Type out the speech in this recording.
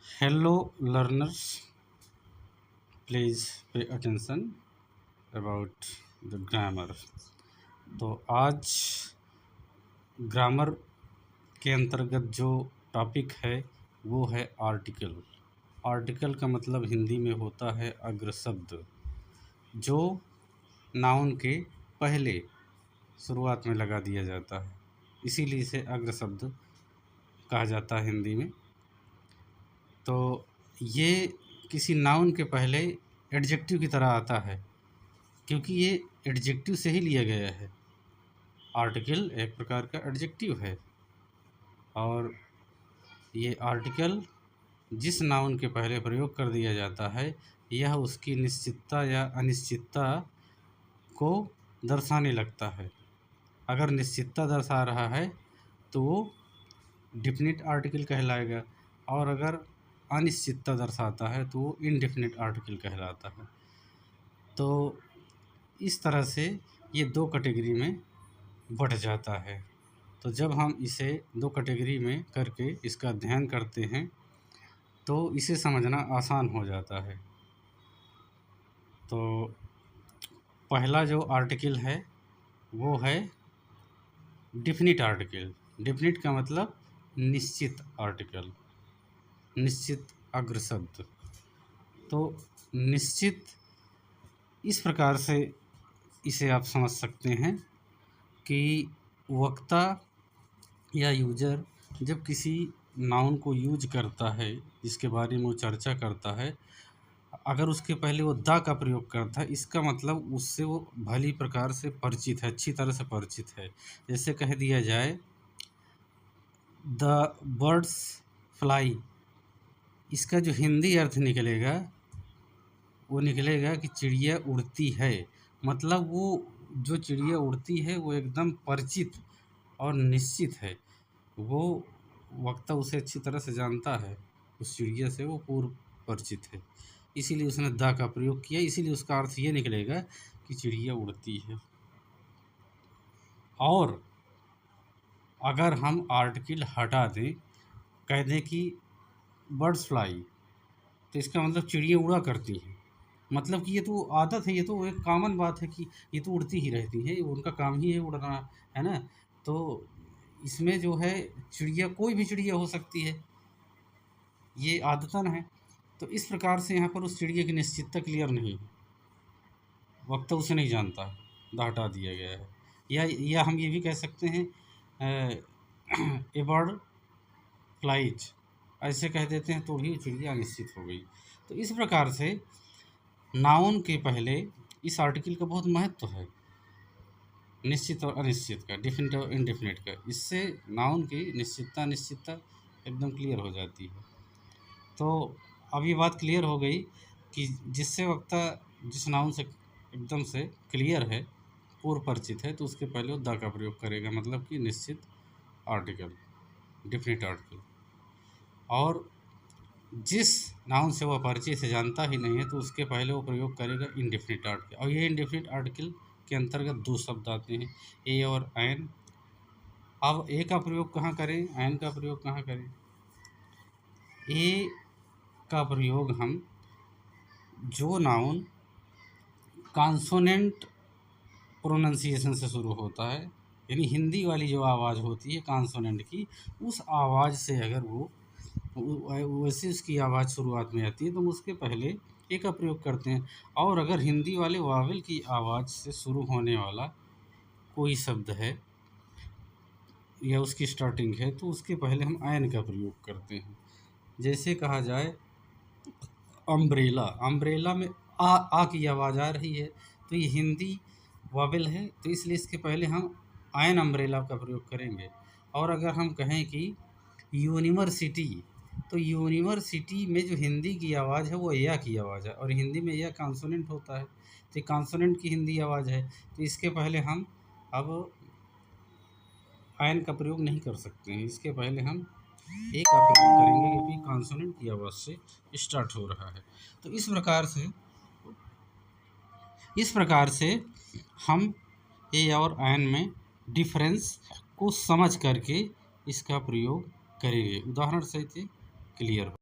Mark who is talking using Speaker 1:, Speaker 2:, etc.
Speaker 1: Hello learners, please pay attention about the grammar। तो आज grammar के अंतर्गत जो टॉपिक है वो है आर्टिकल। आर्टिकल का मतलब हिंदी में होता है अग्र शब्द, जो नाउन के पहले शुरुआत में लगा दिया जाता है, इसीलिए इसे अग्र शब्द कहा जाता है हिंदी में। तो ये किसी नाउन के पहले एडजेक्टिव की तरह आता है, क्योंकि ये एडजेक्टिव से ही लिया गया है। आर्टिकल एक प्रकार का एडजेक्टिव है, और ये आर्टिकल जिस नाउन के पहले प्रयोग कर दिया जाता है, यह उसकी निश्चितता या अनिश्चितता को दर्शाने लगता है। अगर निश्चितता दर्शा रहा है तो वो डिफिनिट आर्टिकल कहलाएगा, और अगर अनिश्चितता दर्शाता है तो वो इनडेफिनिट आर्टिकल कहलाता है। तो इस तरह से ये दो कैटेगरी में बढ़ जाता है। तो जब हम इसे दो कैटेगरी में करके इसका अध्ययन करते हैं तो इसे समझना आसान हो जाता है। तो पहला जो आर्टिकल है वो है डिफिनिट आर्टिकल। डिफिनिट का मतलब निश्चित आर्टिकल, निश्चित अग्र शब्द। तो निश्चित इस प्रकार से इसे आप समझ सकते हैं कि वक्ता या यूजर जब किसी नाउन को यूज करता है, जिसके बारे में वो चर्चा करता है, अगर उसके पहले वो द का प्रयोग करता है, इसका मतलब उससे वो भली प्रकार से परिचित है, अच्छी तरह से परिचित है। जैसे कह दिया जाए द बर्ड्स फ्लाई, इसका जो हिंदी अर्थ निकलेगा वो निकलेगा कि चिड़िया उड़ती है। मतलब वो जो चिड़िया उड़ती है वो एकदम परिचित और निश्चित है, वो वक्ता उसे अच्छी तरह से जानता है, उस चिड़िया से वो पूर्व परिचित है, इसीलिए उसने द का प्रयोग किया। इसीलिए उसका अर्थ ये निकलेगा कि चिड़िया उड़ती है। और अगर हम आर्टिकल हटा दें, कह दें कि बर्ड्स फ्लाई, तो इसका मतलब चिड़िया उड़ा करती हैं। मतलब कि ये तो आदत है, ये तो एक कॉमन बात है कि ये तो उड़ती ही रहती हैं, उनका काम ही है उड़ना, है ना। तो इसमें जो है चिड़िया, कोई भी चिड़िया हो सकती है, ये आदतन है। तो इस प्रकार से यहाँ पर उस चिड़िया की निश्चितता क्लियर नहीं है, वक्ता उसे नहीं जानता, द हटा दिया गया है। या हम ये भी कह सकते हैं ए बर्ड फ्लाइज, ऐसे कह देते हैं तो भी चिड़िया अनिश्चित हो गई। तो इस प्रकार से नाउन के पहले इस आर्टिकल का बहुत महत्व है, निश्चित और अनिश्चित का, डिफिनिट और इनडेफिनिट का। इससे नाउन की निश्चितता अनिश्चितता एकदम क्लियर हो जाती है। तो अब ये बात क्लियर हो गई कि जिससे वक्ता जिस नाउन से एकदम से क्लियर है, पूर्व परिचित है, तो उसके पहले वो द का प्रयोग करेगा, मतलब कि निश्चित आर्टिकल, डिफिनिट आर्टिकल। और जिस नाउन से वह परिचित से जानता ही नहीं है, तो उसके पहले वो प्रयोग करेगा इनडेफिनिट आर्टिकल। और ये इनडेफिनिट आर्टिकल के अंतर्गत दो शब्द आते हैं, ए और एन। अब ए का प्रयोग कहाँ करें, एन का प्रयोग कहाँ करें? ए का प्रयोग हम जो नाउन कॉन्सोनेंट प्रोनंसिएशन से शुरू होता है, यानी हिंदी वाली जो आवाज़ होती है कॉन्सोनेंट की, उस आवाज़ से अगर वो वैसे उसकी आवाज़ शुरुआत में आती है तो हम उसके पहले ए का प्रयोग करते हैं। और अगर हिंदी वाले वावल की आवाज़ से शुरू होने वाला कोई शब्द है या उसकी स्टार्टिंग है, तो उसके पहले हम एन का प्रयोग करते हैं। जैसे कहा जाए अम्ब्रेला, अम्ब्रेला में आ की आवाज़ आ रही है, तो ये हिंदी वावल है, तो इसलिए इसके पहले हम आयन अम्ब्रेला का प्रयोग करेंगे। और अगर हम कहें कि यूनिवर्सिटी, तो यूनिवर्सिटी में जो हिंदी की आवाज़ है वो या की आवाज़ है, और हिंदी में या कॉन्सोनेंट होता है, तो कॉन्सोनेंट की हिंदी आवाज़ है, तो इसके पहले हम अब आयन का प्रयोग नहीं कर सकते हैं, इसके पहले हम ए का प्रयोग करेंगे, क्योंकि कॉन्सोनेंट की आवाज़ से स्टार्ट हो रहा है। तो इस प्रकार से हम ए और एन में डिफरेंस को समझ करके इसका प्रयोग करेंगे। उदाहरण सहित क्लियर हो।